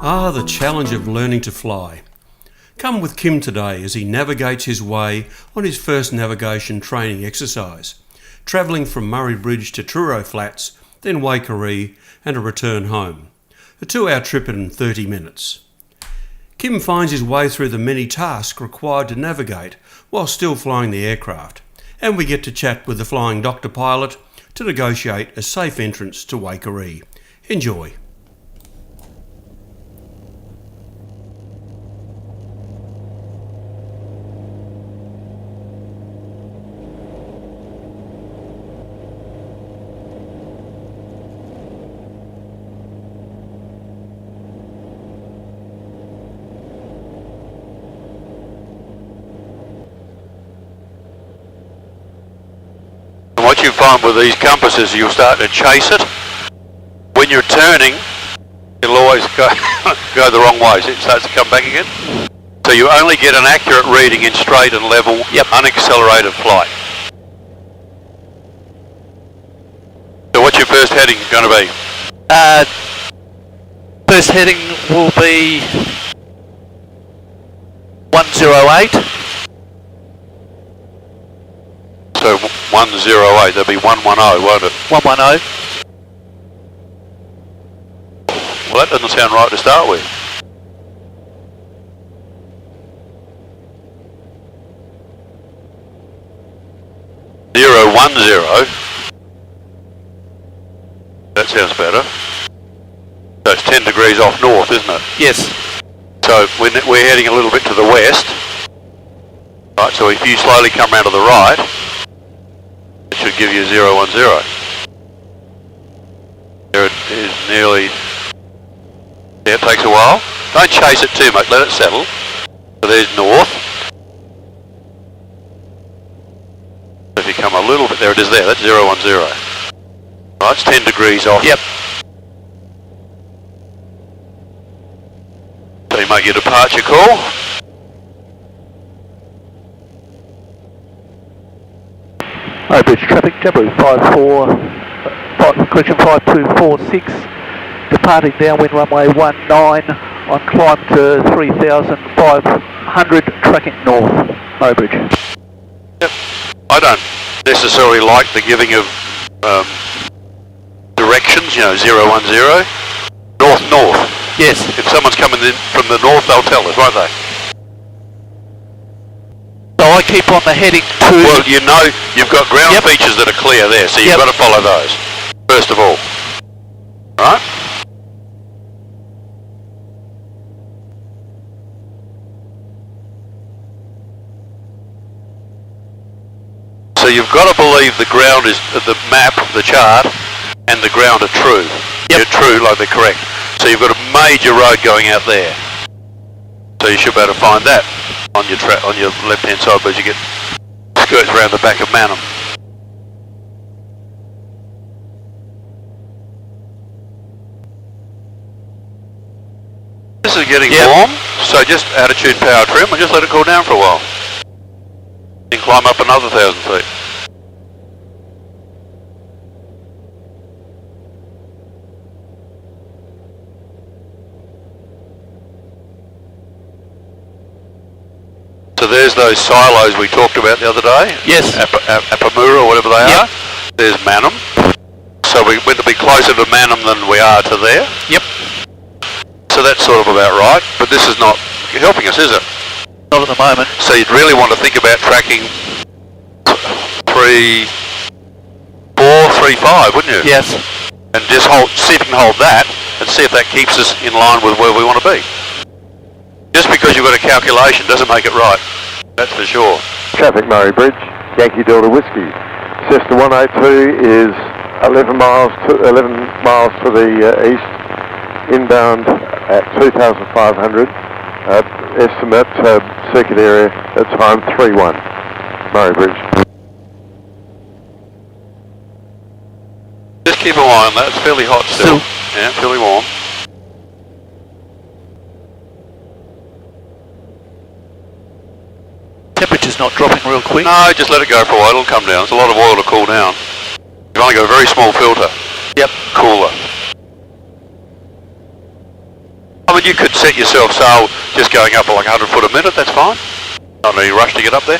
Ah, the challenge of learning to fly. Come with Kim today as he navigates his way on his first navigation training exercise, travelling from Murray Bridge to Truro Flats, then Waikerie and a return home. A 2-hour trip in 30 minutes. Kim finds his way through the many tasks required to navigate while still flying the aircraft, and we get to chat with the flying doctor pilot to negotiate a safe entrance to Waikerie. Enjoy. What you find with these compasses, you'll start to chase it. When you're turning, it'll always go the wrong way, so it starts to come back again. So you only get an accurate reading in straight and level, unaccelerated flight. So what's your first heading going to be? First heading will be 108. So 108, there'll be 110, won't it? 110. Well, that doesn't sound right to start with. Zero 10. That sounds better. So it's 10 degrees off north, isn't it? Yes. So we're heading a little bit to the west. Right, so if you slowly come round to the right, it should give you 010. There it is nearly. Yeah, it takes a while. Don't chase it too much, let it settle. So there's north. If you come a little bit, there it is there, that's 010. Right, it's 10 degrees off. Yep. So you make your departure call. Murray Bridge traffic, Jabiru 5246, departing downwind runway 19 on climb to 3,500, tracking north, Murray Bridge. Yep. I don't necessarily like the giving of directions, 010. North. Yes. If someone's coming in from the north, they'll tell us, won't they? So I keep on the heading to... Well, you've got ground features that are clear there, so you've got to follow those, first of all. Right? So you've got to believe the ground is, the map, the chart, and the ground are true. They're true, like they're correct. So you've got a major road going out there. So you should be able to find that on your left-hand side, but you get skirts around the back of Manham. This is getting warm, so just attitude power trim and just let it cool down for a while. You can climb up another 1,000 feet. So there's those silos we talked about the other day. Yes. Apamura or whatever they are. There's Manham. So we're to be closer to Manham than we are to there. Yep. So that's sort of about right, but this is not helping us, is it? Not at the moment. So you'd really want to think about tracking 3, 4, 3, 5, wouldn't you? Yes. And just see if you can hold that and see if that keeps us in line with where we want to be. Just because you've got a calculation doesn't make it right. That's for sure. Traffic Murray Bridge, Yankee Delta Whiskey. Cessna 102 is 11 miles to the east, inbound at 2,500. Estimate circuit area at time 3-1. Murray Bridge. Just keep an eye on that. It's fairly hot still. Yeah, fairly warm. Temperature's not dropping real quick. No, just let it go for a while. It'll come down. It's a lot of oil to cool down. You've only got a very small filter. Yep. Cooler. I mean, Well, you could set yourself sail just going up at like 100 foot a minute, that's fine. Not any rush to get up there.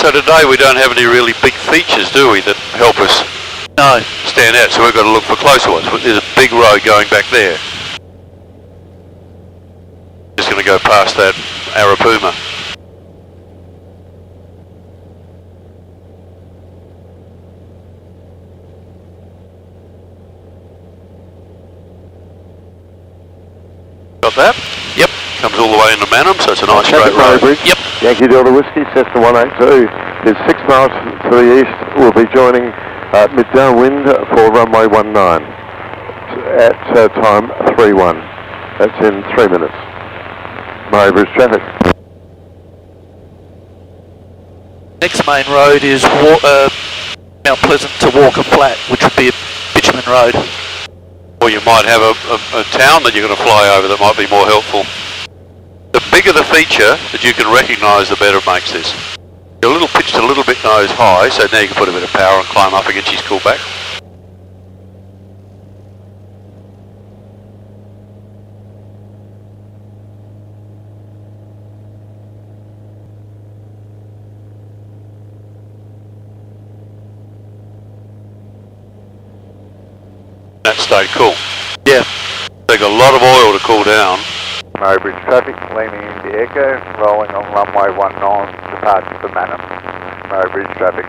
So today we don't have any really big features, do we, that help us stand out, so we've got to look for closer ones. But there's a big road going back there. Just going to go past that Arapuma. Got that? Yep. Comes all the way into Manham, so it's a nice straight road. Bridge. Yep. Yankee Delta Whiskey, Cessna 182 is 6 miles to the east. We'll be joining mid-downwind for runway 19 at time 31. That's in 3 minutes. Murray Bridge traffic. Next main road is Mount Pleasant to Walker Flat, which would be a bitumen road. Or you might have a town that you're going to fly over that might be more helpful. The bigger the feature that you can recognise, the better it makes this. You're a little pitched a little bit nose high, so now you can put a bit of power and climb up against his cool back. That stayed cool. Yeah. Take a lot of oil to cool down. Murray Bridge traffic, leaning into Echo, rolling on runway 19, departure for Manham. Murray Bridge traffic.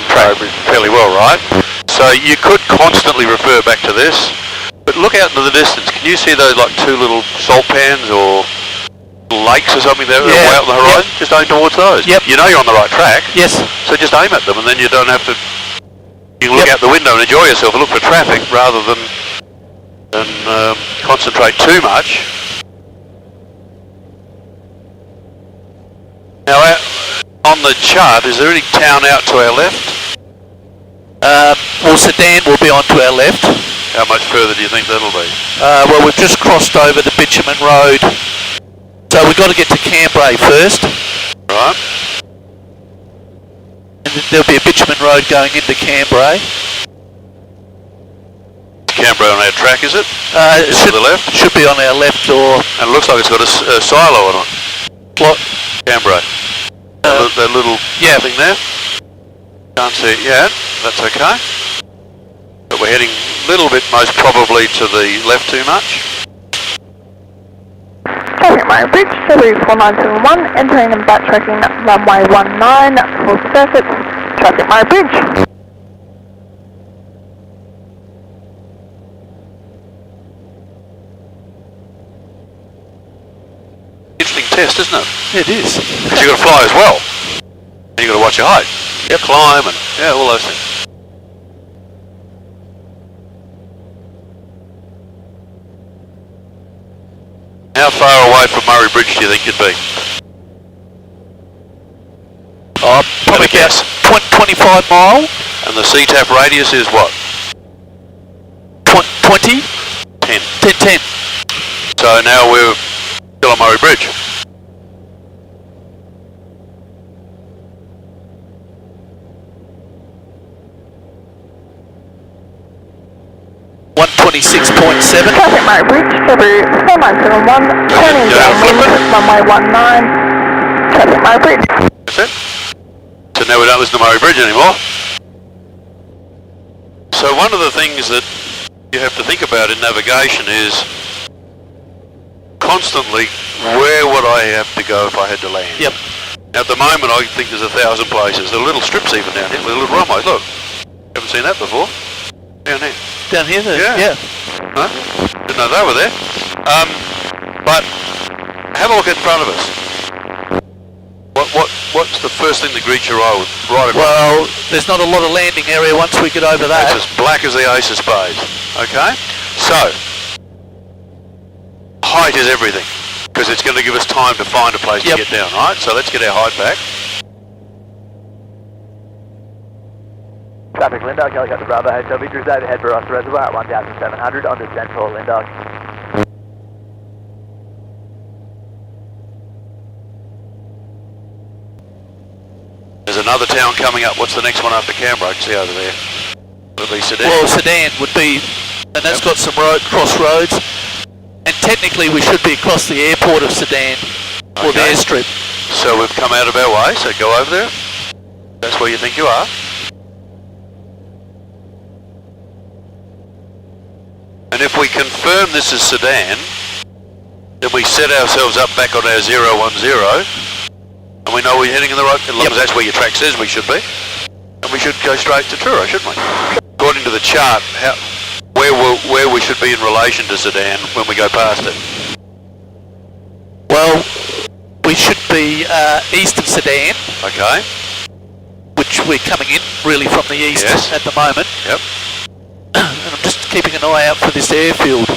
Track fairly well, right? So you could constantly refer back to this, but look out into the distance. Can you see those like two little salt pans or lakes or something there way out on the horizon? Just aim towards those. Yep. You know you're on the right track. Yes. So just aim at them, and then you don't have to. You can look out the window and enjoy yourself and look for traffic rather than concentrate too much. Now, on the chart, is there any town out to our left? Well, Sedan will be on to our left. How much further do you think that'll be? Well, we've just crossed over the bitumen road, so we've got to get to Cambrai first. Right. And there'll be a bitumen road going into Cambrai. Canberra on our track, is it? Should, to the left? Should be on our left, or... And it looks like it's got a silo on it. What? Canberra. That little thing there. Can't see it yet. That's okay. But we're heading a little bit, most probably, to the left too much. Traffic Murray Bridge, February 4971, entering and backtracking runway 19 for surface. Traffic Murray Bridge. Interesting test, isn't it? It is. Because you've got to fly as well. And you've got to watch your height. Yep. Climb and, all those things. How far away from Murray Bridge do you think you'd be? Oh, probably guess. 25 mile. And the CTAP radius is what? 20? 10. 10. So now we're still on Murray Bridge. Traffic Murray Bridge, February 4971, turning downwind, runway 19, traffic Murray Bridge. That's it. So now we don't listen to Murray Bridge anymore. So one of the things that you have to think about in navigation is constantly, where would I have to go if I had to land? Yep. Now at the moment I think there's 1,000 places. There are little strips even down here, little runways, look. Haven't seen that before. Down here. Down here? Yeah. Huh? Didn't know they were there. But have a look in front of us. What's the first thing that greets your eye right across? Well, there's not a lot of landing area once we get over that. It's as black as the ace of spades. Okay? So, height is everything. Because it's going to give us time to find a place to get down, right? So let's get our height back. Traffic Lindog, Helicopter Bravo, HLV, Drews overhead for Ross Reservoir at 1,700 onto Central Lindog. another town coming up. What's the next one after Canberra? I can see over there. Would it be Sedan? Well, Sedan would be, and that's got some crossroads. And technically we should be across the airport of Sedan, or the airstrip. So we've come out of our way, so go over there. That's where you think you are. And if we confirm this is Sedan, then we set ourselves up back on our 010, and we know we're heading in the right, as long as that's where your track says we should be. And we should go straight to Truro, shouldn't we? According to the chart, where we should be in relation to Sedan when we go past it. Well, we should be east of Sedan. Okay. Which we're coming in really from the east at the moment. Yep. And I'm just keeping an eye out for this airfield.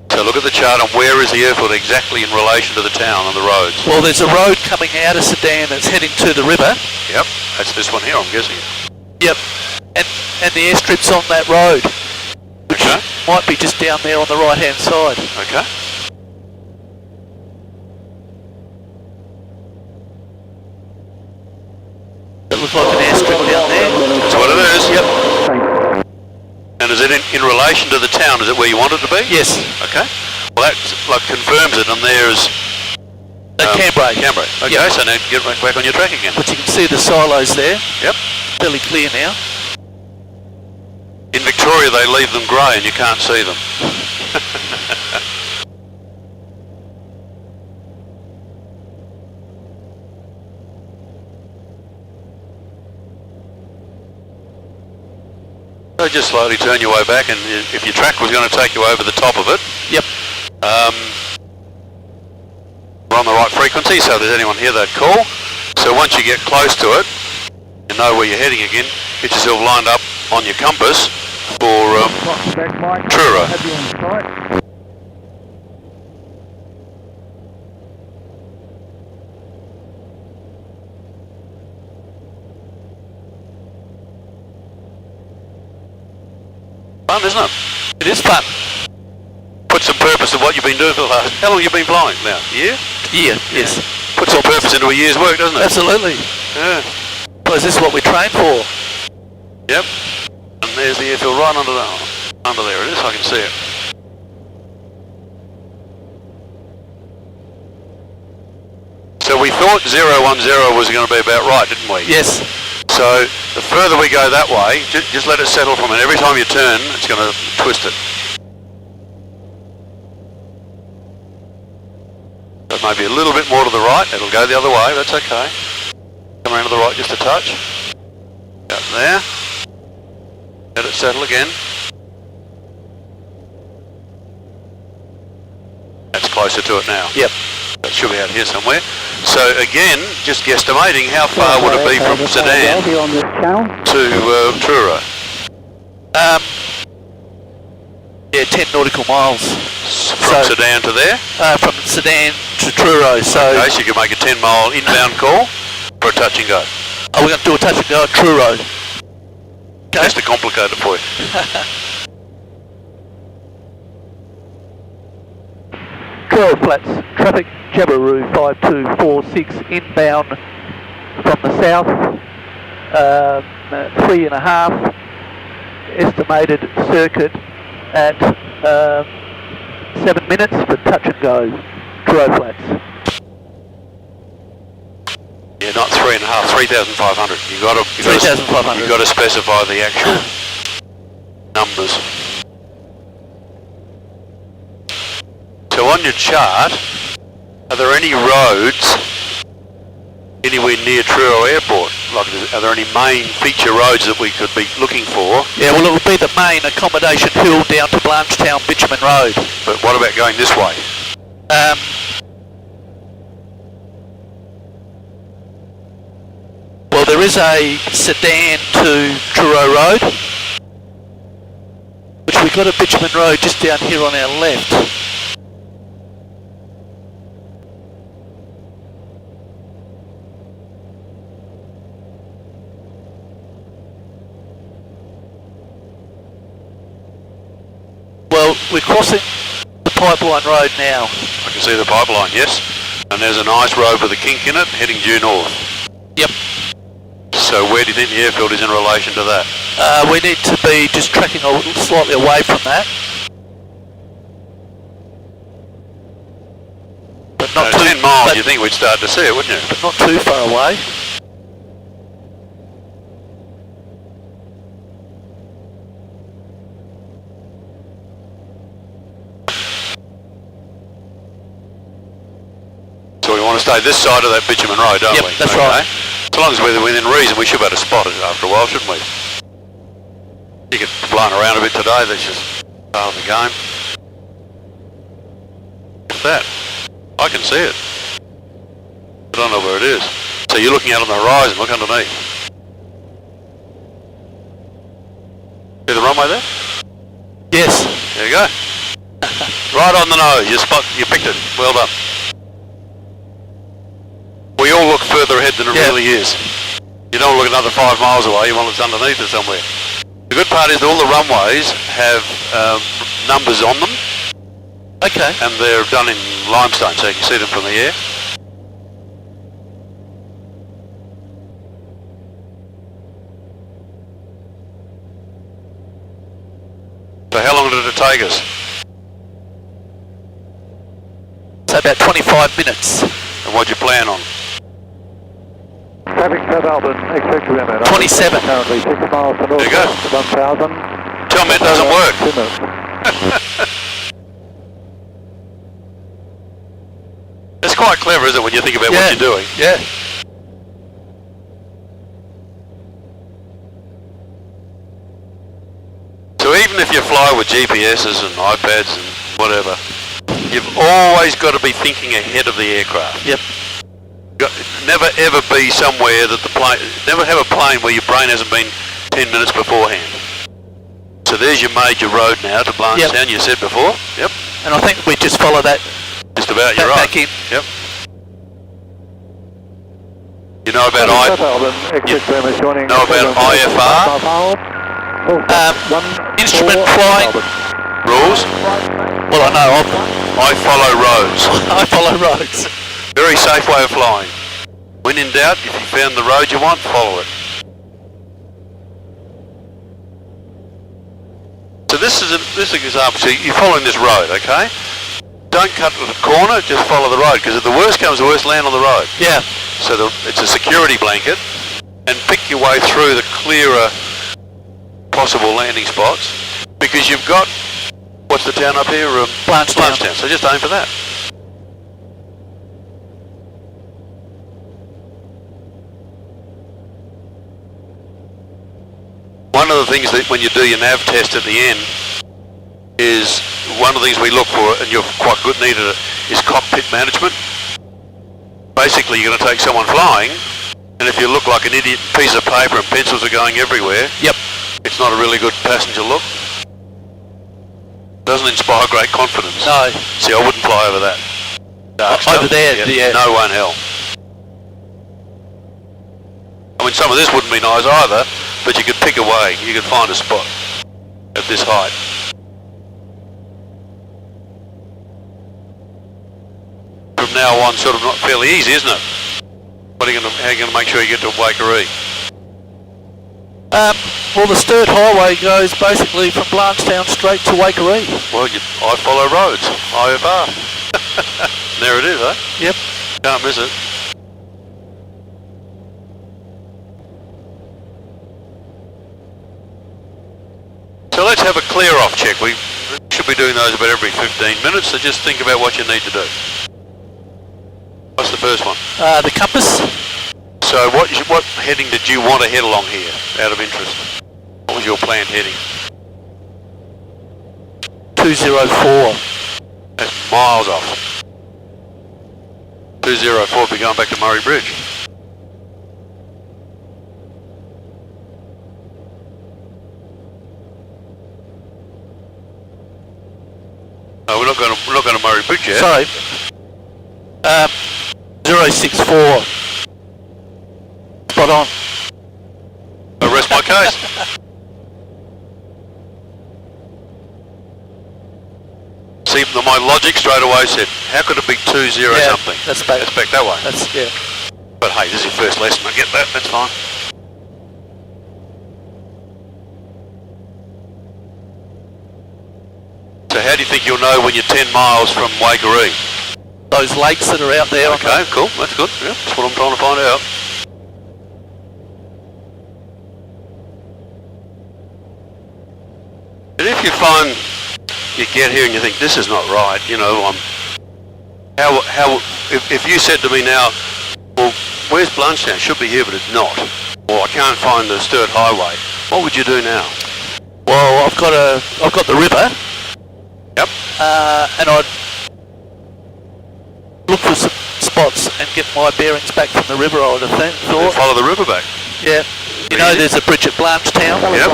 So look at the chart on where is the airfield exactly in relation to the town and the roads. Well, there's a road coming out of Sedan that's heading to the river. Yep, that's this one here, I'm guessing. Yep, and the airstrip's on that road, which might be just down there on the right-hand side. Okay. That looks like an airstrip down there. That's what it is. Yep. And is it in relation to the town? Is it where you want it to be? Yes. Okay. Well, that like confirms it, and there's Canberra. Canberra. Okay, so now get back on your track again. But you can see the silos there. Yep. Fairly clear now. In Victoria, they leave them grey, and you can't see them. So just slowly turn your way back, and if your track was going to take you over the top of it, yep. We're on the right frequency, so if there's anyone here, they'd call. So once you get close to it, you know where you're heading again, get yourself lined up on your compass for Truro. Fun, isn't it? It is fun. Put some purpose in what you've been doing for the last... How long have you been flying now? A year? Year, yes. Put some purpose into a year's work, doesn't it? Absolutely. Yeah. Well, is this what we train for? Yep. And there's the airfield right under there it is, I can see it. So we thought 010 was going to be about right, didn't we? Yes. So the further we go that way, just let it settle from it. Every time you turn, it's going to twist it. So maybe a little bit more to the right. It'll go the other way. That's okay. Come around to the right just a touch. Up there. Let it settle again. That's closer to it now. Yep. That should be out here somewhere. So again, just guesstimating, how far would it be from Sedan to Truro? Yeah, 10 nautical miles. From Sedan to there? From Sedan to Truro, so... Okay, so you can make a 10-mile inbound call for a touch and go. Oh, we're going to do a touch and go at Truro. Okay. Just to complicate it for you. Truro Flats, traffic Jabiru 5246 inbound from the south, 3.5, estimated circuit at 7 minutes for touch and go, Truro Flats. Yeah, not 3.5, 3,500. You got to 3,500. You got to specify the actual numbers. So on your chart, are there any roads anywhere near Truro Airport? Like, are there any main feature roads that we could be looking for? Yeah, well, it would be the main accommodation hill down to Blanchetown Bitumen Road. But what about going this way? Well, there is a Sedan to Truro Road, which we've got a Bitumen Road just down here on our left. Well, we're crossing the pipeline road now. I can see the pipeline, yes. And there's a nice road with a kink in it, heading due north. Yep. So where do you think the airfield is in relation to that? We need to be just tracking slightly away from that. But not too, 10 miles, but, you think we'd start to see it, wouldn't you? but not too far away. So we want to stay this side of that bitumen road, don't Yep, we? that's right. So long as we're within reason, we should be able to spot it after a while, shouldn't we? You get blown around a bit today, that's just part of the game. Look at that. I can see it. I don't know where it is. So you're looking out on the horizon, look underneath. See the runway there? Yes. There you go. Right on the nose, you picked it. Well done. We all look further ahead than it really is. You don't look another 5 miles away, you want to look underneath it somewhere. The good part is that all the runways have numbers on them. Okay. And they're done in limestone, so you can see them from the air. So how long did it take us? So about 25 minutes. And what'd you plan on? Traffic South Alton, expect to limit. 27. Currently 6 miles to north. There you go. 1,000. Tell me it doesn't work. 2 minutes. It's quite clever, isn't it, when you think about what you're doing? Yeah. So even if you fly with GPSs and iPads and whatever, you've always got to be thinking ahead of the aircraft. Yep. Never ever be somewhere that the plane, never have a plane where your brain hasn't been 10 minutes beforehand. So there's your major road now to Blanchetown, you said before. Yep. And I think we just follow that. Just about, you're right. Back in. Yep. You know about IFR? Instrument flying Rules? Well, I know of them. I follow roads. I follow roads. Very safe way of flying. When in doubt, if you found the road you want, follow it. So this is an example. So you're following this road, okay? Don't cut to the corner, just follow the road, because if the worst comes to worst, land on the road. Yeah. So it's a security blanket, and pick your way through the clearer possible landing spots, because you've got, what's the town up here? Blanchetown. So just aim for that. One of the things that when you do your nav test at the end is one of the things we look for, and you're quite good at it, is cockpit management. Basically, you're going to take someone flying, and if you look like an idiot, piece of paper and pencils are going everywhere, Yep. it's not a really good passenger look. Doesn't inspire great confidence. No. See, I wouldn't fly over that. Dark stuff. Over there, yeah. No one hell. I mean, some of this wouldn't be nice either, but you could pick a way. You could find a spot at this height. From now on, sort of not fairly easy, isn't it? How are you going to make sure you get to Waikerie? Well, the Sturt Highway goes basically from Blanchetown straight to Waikerie. Well, I follow roads. IFR. There it is, eh? Yep. Can't miss it. So let's have a clear-off check. We should be doing those about every 15 minutes, so just think about what you need to do. What's the first one? The compass. So what heading did you want to head along here, out of interest? What was your planned heading? 204. That's miles off. 204 will be going back to Murray Bridge. No, we're not going to Murray Bridge yet. Sorry. 064. Spot on. I rest my case. See, my logic straight away said, how could it be 20 something? That's back. That's back that way. That's, yeah. But hey, this is your first lesson. I get that. That's fine. think you'll know when you're 10 miles from Waikerie? Those lakes that are out there. Okay, cool, that's good. Yeah, that's what I'm trying to find out. And if you find you get here and you think this is not right, you know, if you said to me now, well, where's Blanchetown? It should be here, but it's not. Or I can't find the Sturt Highway. What would you do now? Well, I've got the river. Yep. And I'd look for some spots and get my bearings back from the river, I would have thought. Follow the river back. Yeah. You know, there's a bridge at Blanchetown. Yep.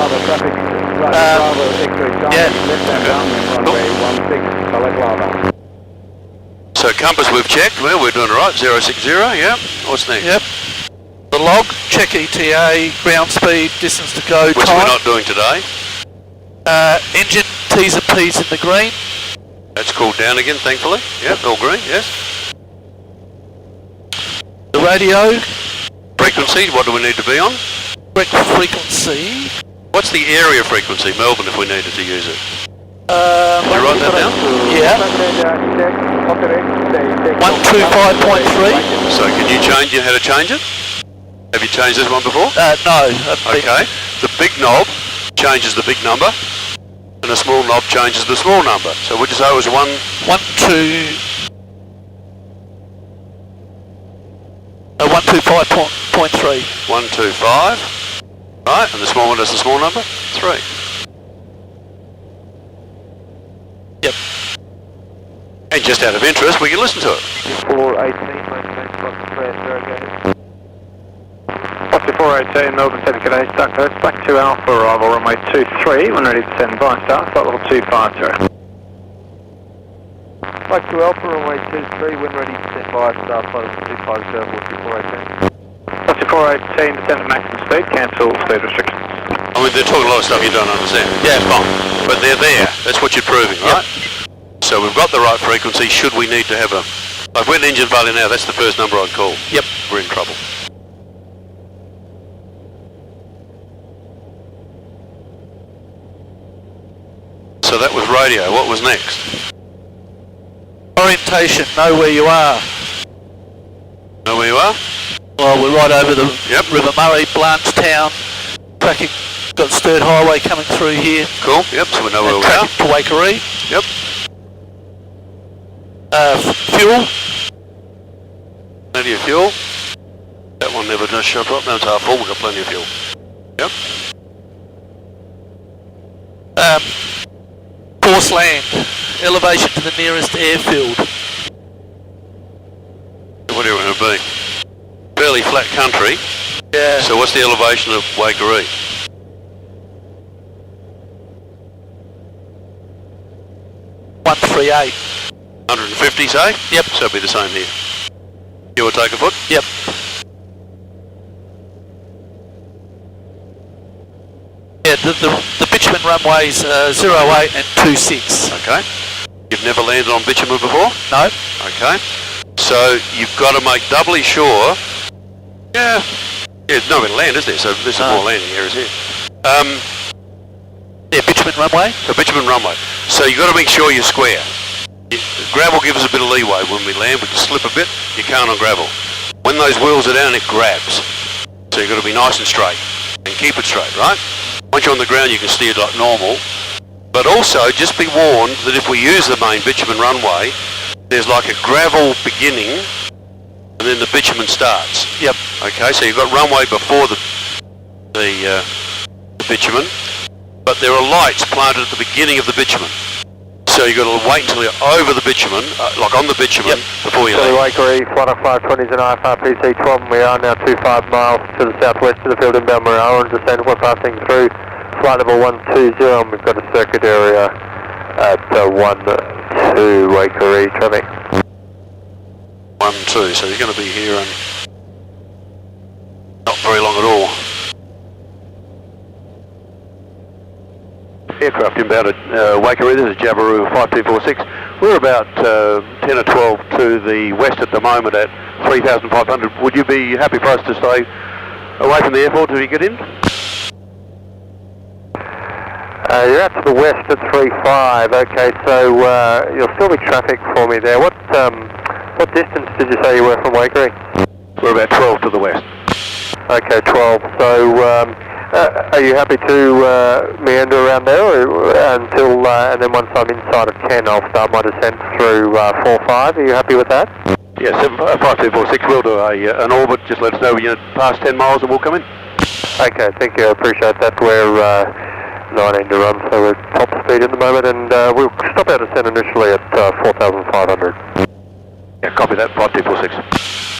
Yeah. So compass we've checked. Well, we're doing all right. 060. Yeah. What's next? Yep. The log, check ETA, ground speed, distance to go, Which time. we're not doing today. Engine, T's and P's in the green. That's cooled down again, thankfully. Yep, all green, yes. The radio, Frequency, what do we need to be on? frequency. What's the area frequency, Melbourne, if we needed to use it? Can you write that down? Yeah. 125.3. So can you change, you had to change it? Have you changed this one before? No. Okay. The big knob changes the big number, and the small knob changes the small number. So would you say it was 125.3. 125? Right, and the small one does the small number? 3. Yep. And just out of interest, we can listen to it. 418, Melbourne 7 G'day, Duckburst, back to Alpha, arrival runway 23, when ready to send by start, flight level 250. Back to Alpha, runway 23, when ready to send by start, flight level 250, 418, descend at maximum speed, cancel speed restrictions. I mean, they're talking a lot of stuff you don't understand. Yeah, fine. But they're there. That's what you're proving, right? So we've got the right frequency. Should we need to have a... Like, we're in engine failure now. That's the first number I'd call. Yep. We're in trouble. So that was radio. What was next? Orientation, know where you are. Know where you are? Well, we're right over the Yep. River Murray, Blanchetown. Tracking, got Sturt Highway coming through here. Cool. Yep, so we know where we are. Traffic to Waikerie. Yep. Fuel. Plenty of fuel. That one never does show up. No, it's half full. We've got plenty of fuel. Yep. Course land. Elevation to the nearest airfield. What do you want to be? Fairly flat country. Yeah. So what's the elevation of Waikerie? One 138. 150, say? Yep. So it'll be the same here. You will take a foot? Yep. Yeah, the bitumen runways 08 and 26. Okay. You've never landed on bitumen before? No. Okay. So you've got to make doubly sure. Yeah. There's nowhere to land, is there? So there's some more landing areas here. Yeah, bitumen runway. So bitumen runway. So you've got to make sure you're square. Gravel gives us a bit of leeway when we land. We can slip a bit. You can't on gravel. When those wheels are down, it grabs. So you've got to be nice and straight and keep it straight, right? Once you're on the ground, you can steer like normal. But also, just be warned that if we use the main bitumen runway, there's like a gravel beginning, and then the bitumen starts. Yep. Okay, so you've got runway before the bitumen, but there are lights planted at the beginning of the bitumen. So you've got to wait until you're over the bitumen, like on the bitumen, before you land. Waikerie, flight of 520s and IFRPC 12, we are now 25 miles to the southwest of the field inbound Morale and descend. We're passing through flight level 120 and we've got a circuit area at 12 Waikerie traffic. 12, so you're going to be here and not very long at all. Aircraft inbound at Waikerie, this is Jabiru 5246. We're about 10 or 12 to the west at the moment at 3,500. Would you be happy for us to stay away from the airport till you get in? You're out to the west at 3.5. Okay, so you'll still be traffic for me there. What distance did you say you were from Waikerie? We're about 12 to the west. Okay, 12. So are you happy to meander around there until, and then once I'm inside of 10, I'll start my descent through 4.5. Are you happy with that? Yeah, 5246, we'll do an orbit. Just let us know when you're past 10 miles and we'll come in. Okay, thank you. I appreciate that. We're 19 to run, so we're top speed at the moment, and we'll stop our descent initially at 4,500. Yeah, copy that, 5246.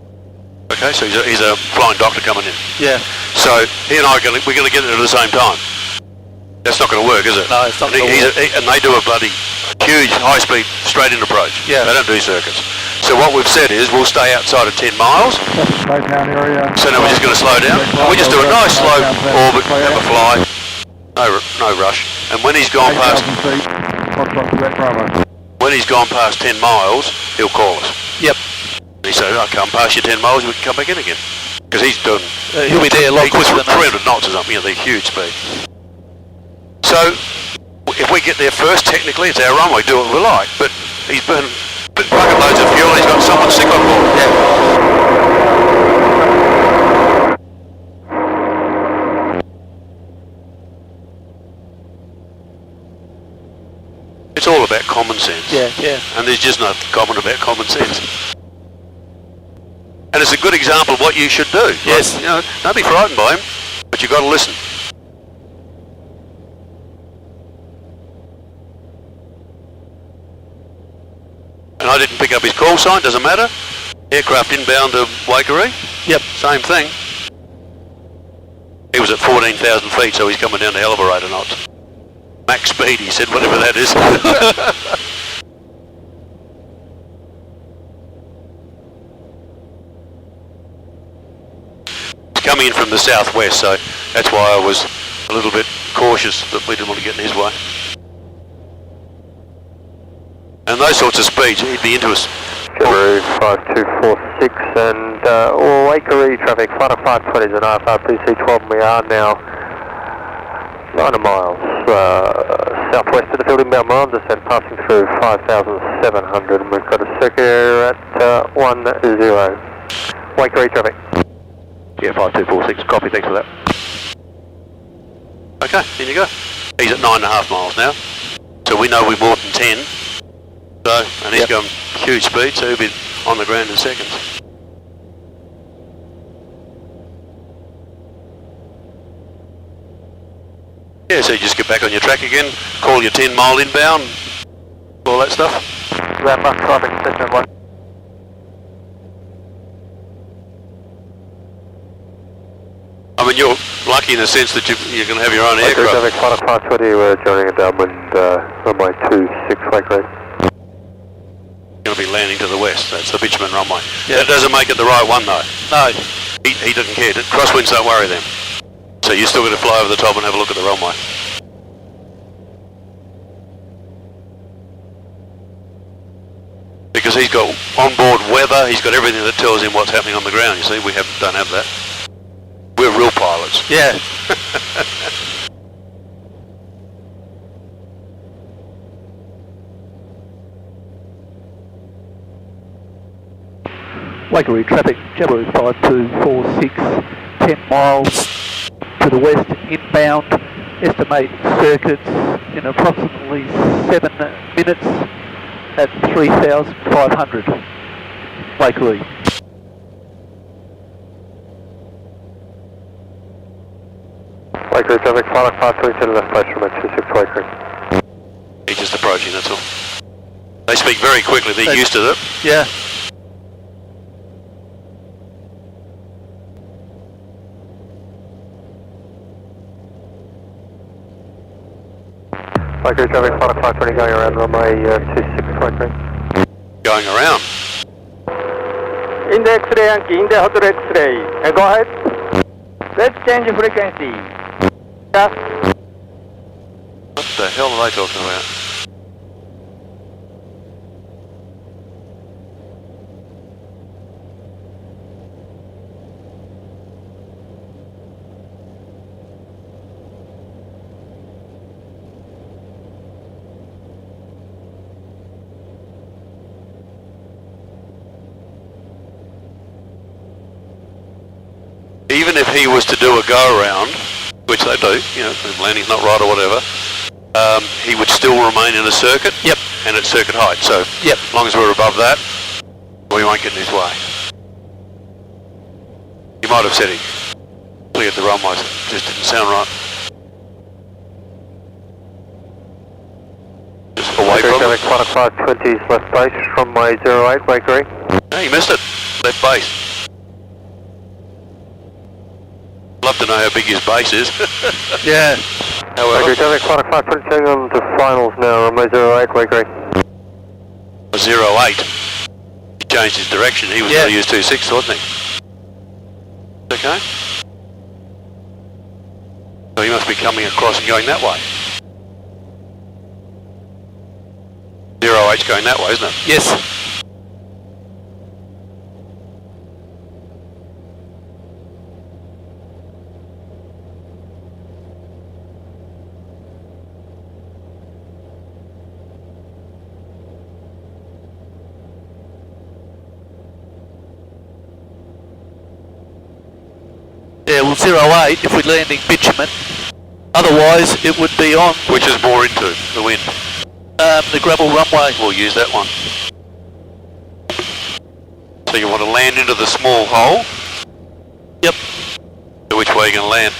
Okay, so he's a flying doctor coming in. Yeah. So he and I we're going to get it at the same time. That's not going to work, is it? No, it's not going to work. And they do a bloody huge high-speed straight-in approach. Yeah. They don't do circuits. So what we've said is we'll stay outside of 10 miles. So now we're just going to slow down. And we just do a nice slow orbit, have a fly. No rush. And when he's gone past 10 miles, he'll call us. Yep. And he says, I come past your 10 miles, we can come back in again. Because he's done... he'll be there a lot quicker than us. 300 knots or something, you know, they're huge speed. So, if we get there first, technically it's our runway, do what we like. But he's burned bucket loads of fuel, he's got someone sick on board. It's all about common sense. Yeah, yeah. And there's just nothing common about common sense. And it's a good example of what you should do. Yes. Like, you know, don't be frightened by him, but you've got to listen. And I didn't pick up his call sign, doesn't matter. Aircraft inbound to Waikerie. Yep. Same thing. He was at 14,000 feet, so he's coming down to hell of a rate of knots. Max speed, he said, whatever that is. Coming in from the southwest, so that's why I was a little bit cautious that we didn't want to get in his way. And those sorts of speeds, he'd be into us. Route 5246 and Waikerie traffic, flight of 520 is an RFRPC 12, and we are now 9 miles southwest of the field inbound mile, descent passing through 5,700, and we've got a circular at 10. Waikerie traffic. Yeah, 5246, copy, thanks for that. Okay, in you go. He's at 9.5 miles now, so we know we're more than 10. So, and he's going huge speed, so he'll be on the ground in seconds. Yeah, so you just get back on your track again, call your 10 mile inbound, all that stuff. Landmark traffic, station 1. I mean, you're lucky in the sense that you're going to have your own aircraft. Traffic, flight of 520, we're joining a downwind runway 26 Waikerie. Going to be landing to the west. That's the bitumen runway. Yeah. That doesn't make it the right one though. No. He doesn't care. Crosswinds don't worry them. So you're still going to fly over the top and have a look at the runway. Because he's got onboard weather, he's got everything that tells him what's happening on the ground. You see, we don't have that. We're real pilots. Yeah. Waikerie traffic, Jabiru 5246, 10 miles to the west inbound. Estimate circuits in approximately 7 minutes at 3,500. Waikerie. Waikerie traffic, flight of 520 to the left base from 26 Waikerie. He's just approaching, that's all. They speak very quickly, they're used to it. Yeah. Waikerie traffic, flight of 520 going around runway 26 Waikerie. Going around. In the X-ray, Yankee, in the hotel X-ray. Go ahead. Let's change frequency. Yeah. What the hell are they talking about? even if he was to do a go-around, which they do, you know, if the landing's not right or whatever, he would still remain in a circuit. Yep. And at circuit height. So Yep. as long as we're above that, we won't get in his way. He might have said he cleared the runways, it just didn't sound right. Just away from it. 520 left base from my 08, wake ready. No, you missed it. Left base. Love to know how big his base is. Yeah. However, 520 on to finals now, runway 08, wake ready. 08. He changed his direction. He was going to use 26, wasn't he? Okay. So he must be coming across and going that way. 08's going that way, isn't it? Yes. Yeah, well 08 if we're landing bitumen, otherwise it would be on Which is more into the wind. the gravel runway. We'll use that one. So you want to land into the small hole? Yep. So which way are you going to land?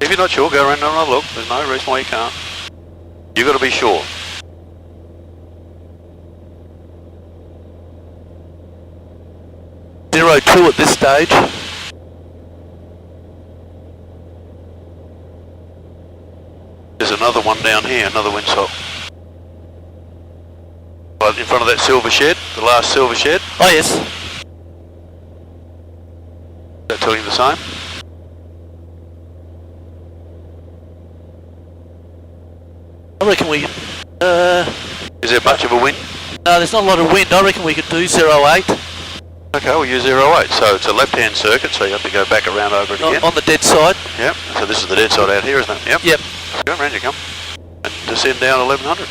If you're not sure, go around and have a look. There's no reason why you can't. You've got to be sure. Two at this stage. There's another one down here, another windsock. Right in front of that silver shed, the last silver shed. Oh yes. Is that telling you the same? I reckon we Is there much of a wind? no, there's not a lot of wind. I reckon we could do 08 Okay, we'll use 08. So it's a left-hand circuit, so you have to go back around over it again. on the dead side. Yep, so this is the dead side out here, isn't it? Yep. Yep. Go around you come. And descend down 1100.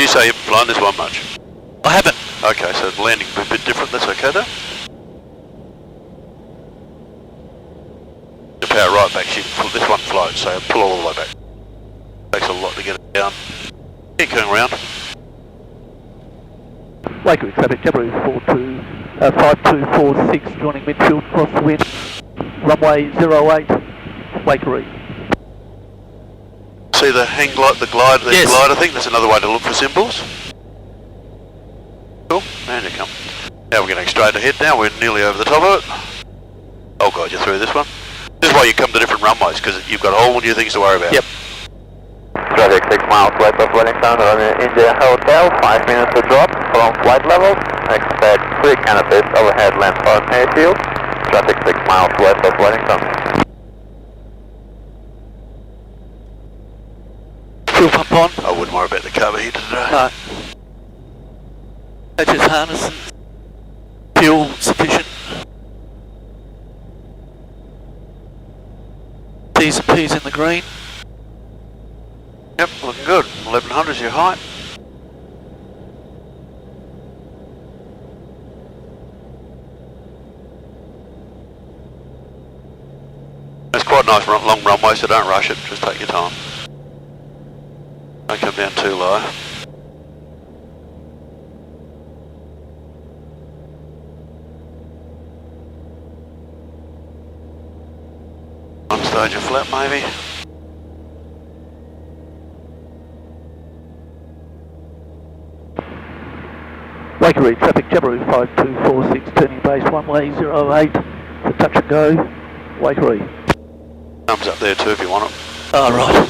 You say you haven't flown this one much? I haven't. Okay, so the landing will be a bit different, that's okay though? The power right back, this one floats, so pull all the way back. Takes a lot to get it down. Keep going round. Wakery traffic, Jabiru 5246 joining midfield, cross the wind, runway 08, Wakery. See the hang glide, the glide, Yes. glide, I think that's another way to look for symbols. Cool, round you come. Now we're getting straight ahead now, we're nearly over the top of it. I'll guide you through this one. This is why you come to different runways, because you've got a whole new things to worry about. Yep. Traffic 6 miles west of Wellington on India Hotel, 5 minutes to drop from flight levels. Expect 3 canopies overhead land on airfield. Traffic 6 miles west of Wellington. Fuel pump on. I wouldn't worry about the carburetor today. No. Hatches harness and fuel sufficient. T's and P's in the green. Yep, looking good. 1100 is your height. It's quite a nice long runway, so don't rush it, just take your time. Don't come down too low. One stage of flap maybe. Wakery traffic, Jabiru 5246 turning base, runway 08, for touch and go, Wakery. Thumbs up there too if you want it. Oh right.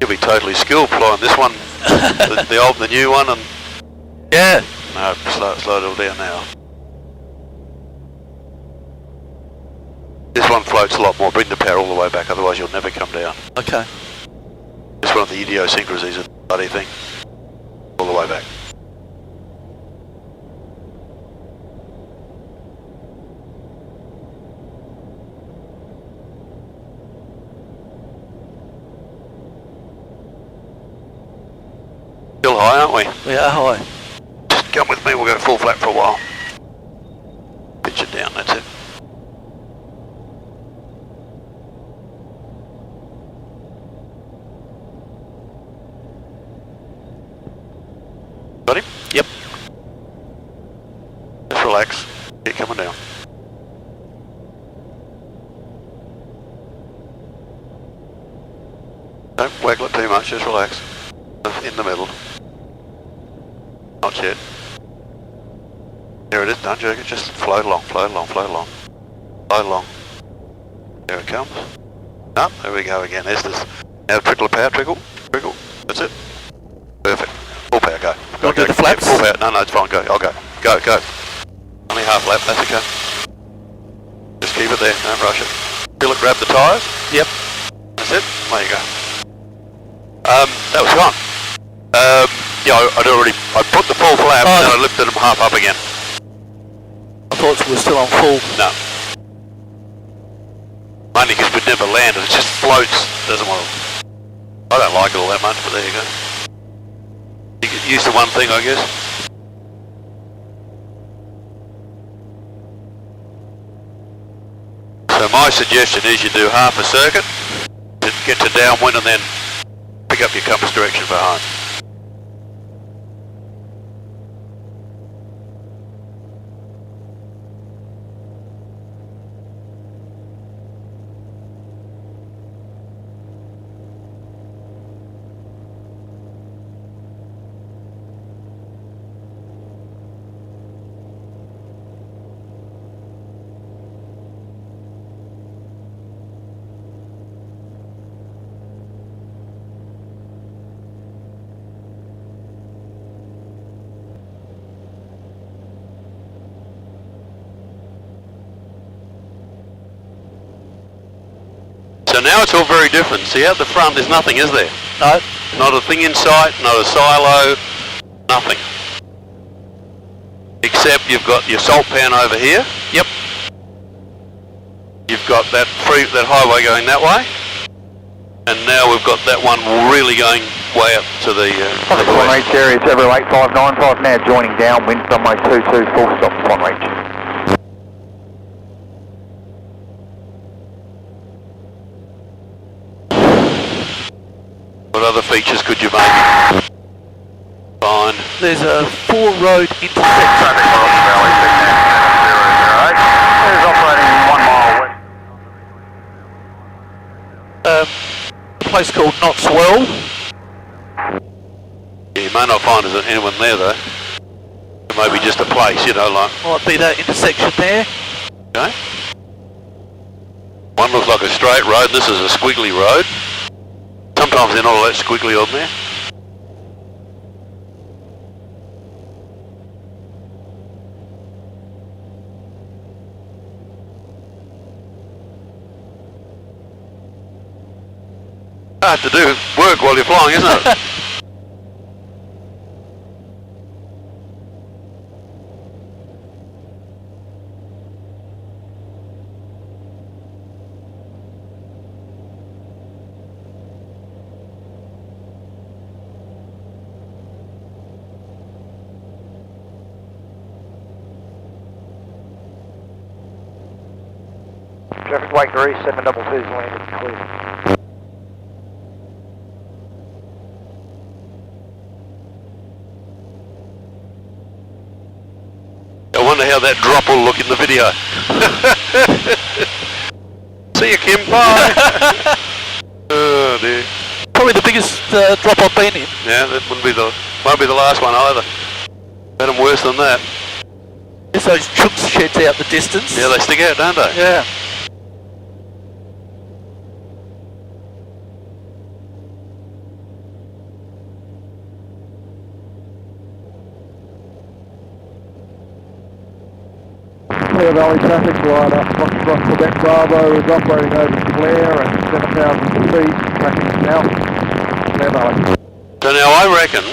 You'll be totally skilled flying this one, the old and the new one, and Yeah. no, slow it all down now. This one floats a lot more, bring the power all the way back, otherwise you'll never come down. Okay. This one of the idiosyncrasies of the bloody thing, all the way back. we? We are high. Just come with me, we'll go full flat for a while. Pitch it down, that's it. Got him? Yep. Just relax. Keep coming down. Don't waggle it too much, just relax. In the middle. Not yet. There it is, don't jerk it, just float along, float along, float along. Float along. There it comes. Up, there we go again. There's this. Now trickle of power, trickle, trickle. That's it. Perfect. Full power, go. Go do the flaps? Full power. No, it's fine, go. I'll go. Go, go. Only half lap, that's okay. Just keep it there, don't rush it. Feel it grab the tyres? Yep. That's it. There you go. That was fun. Yeah, I put the full flap and then I lifted them half up again. I thought we were still on full. No. Mainly because we'd never landed, it just floats, doesn't want to... I don't like it all that much, but there you go. You get used to one thing, I guess. So my suggestion is you do half a circuit, to get to downwind and then pick up your compass direction for home. So now it's all very different. See, out the front there's nothing, is there? No. Not a thing in sight, not a silo, nothing. Except you've got your salt pan over here. Yep. You've got that highway going that way. And now we've got that one really going way up to the Swan Reach area, it's over 8595 now joining downwind from my 22 full stop Swan Reach. What other features could you make? Fine. There's a 4-road intersection. Traffic Ross Valley, 69008. It is operating 1 mile west. A place called Knott's Well. Yeah, you may not find there's anyone there though. It may be just a place, you know, like... Might be that intersection there. Okay. One looks like a straight road, this is a squiggly road. Sometimes they're not all that squiggly on there. Hard to do work while you're flying, isn't it? Traffic Wake East, 722's landed, clear. I wonder how that drop will look in the video. See you, Kim. Bye. Oh dear. Probably the biggest drop I've been in. Yeah, that won't be the last one either. Had them worse than that. There's those chooks sheds out the distance. Yeah, they stick out, don't they? Yeah. Clear Valley traffic line up Foxtrot Quebec Bravo is operating over Clare at 7,000 feet, tracking south, Clear Valley. So now I reckon,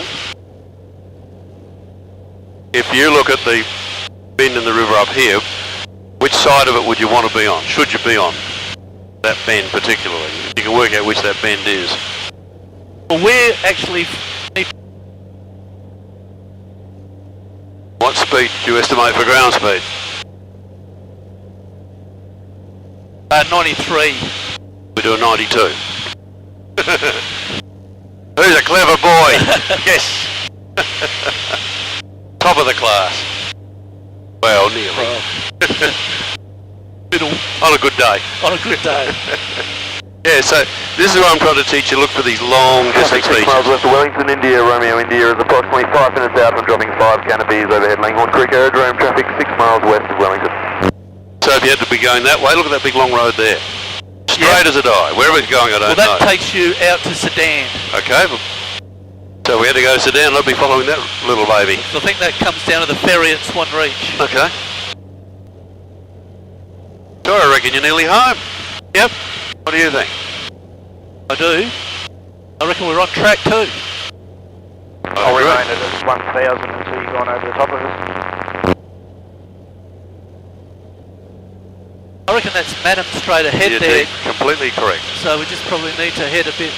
if you look at the bend in the river up here, which side of it would you want to be on? Should you be on that bend particularly? You can work out which that bend is. Well, we're actually What speed do you estimate for ground speed? 93. We do a 92. Who's a clever boy? Yes. Top of the class. Well, nearly. Middle. On a good day. On a good day. Yeah, so this is what I'm trying to teach you. Look for these long distance 6 features. miles west of Wellington, India, Romeo, India is approximately 5 minutes out and dropping 5 canopies overhead Langhorne Creek Aerodrome, traffic 6 miles west of Wellington. So if you had to be going that way, look at that big long road there. Straight as a die. Wherever it's going, I don't know. Well, that takes you out to Sedan. Okay. So we had to go to Sedan. I'll be following that little baby. So I think that comes down to the ferry at Swan Reach. Okay. So I reckon you're nearly home. Yep. What do you think? I do. I reckon we're on track too. I'll remain at 1,000 until you've gone over the top of it. I reckon that's Madam straight ahead You're there. completely correct. So we just probably need to head a bit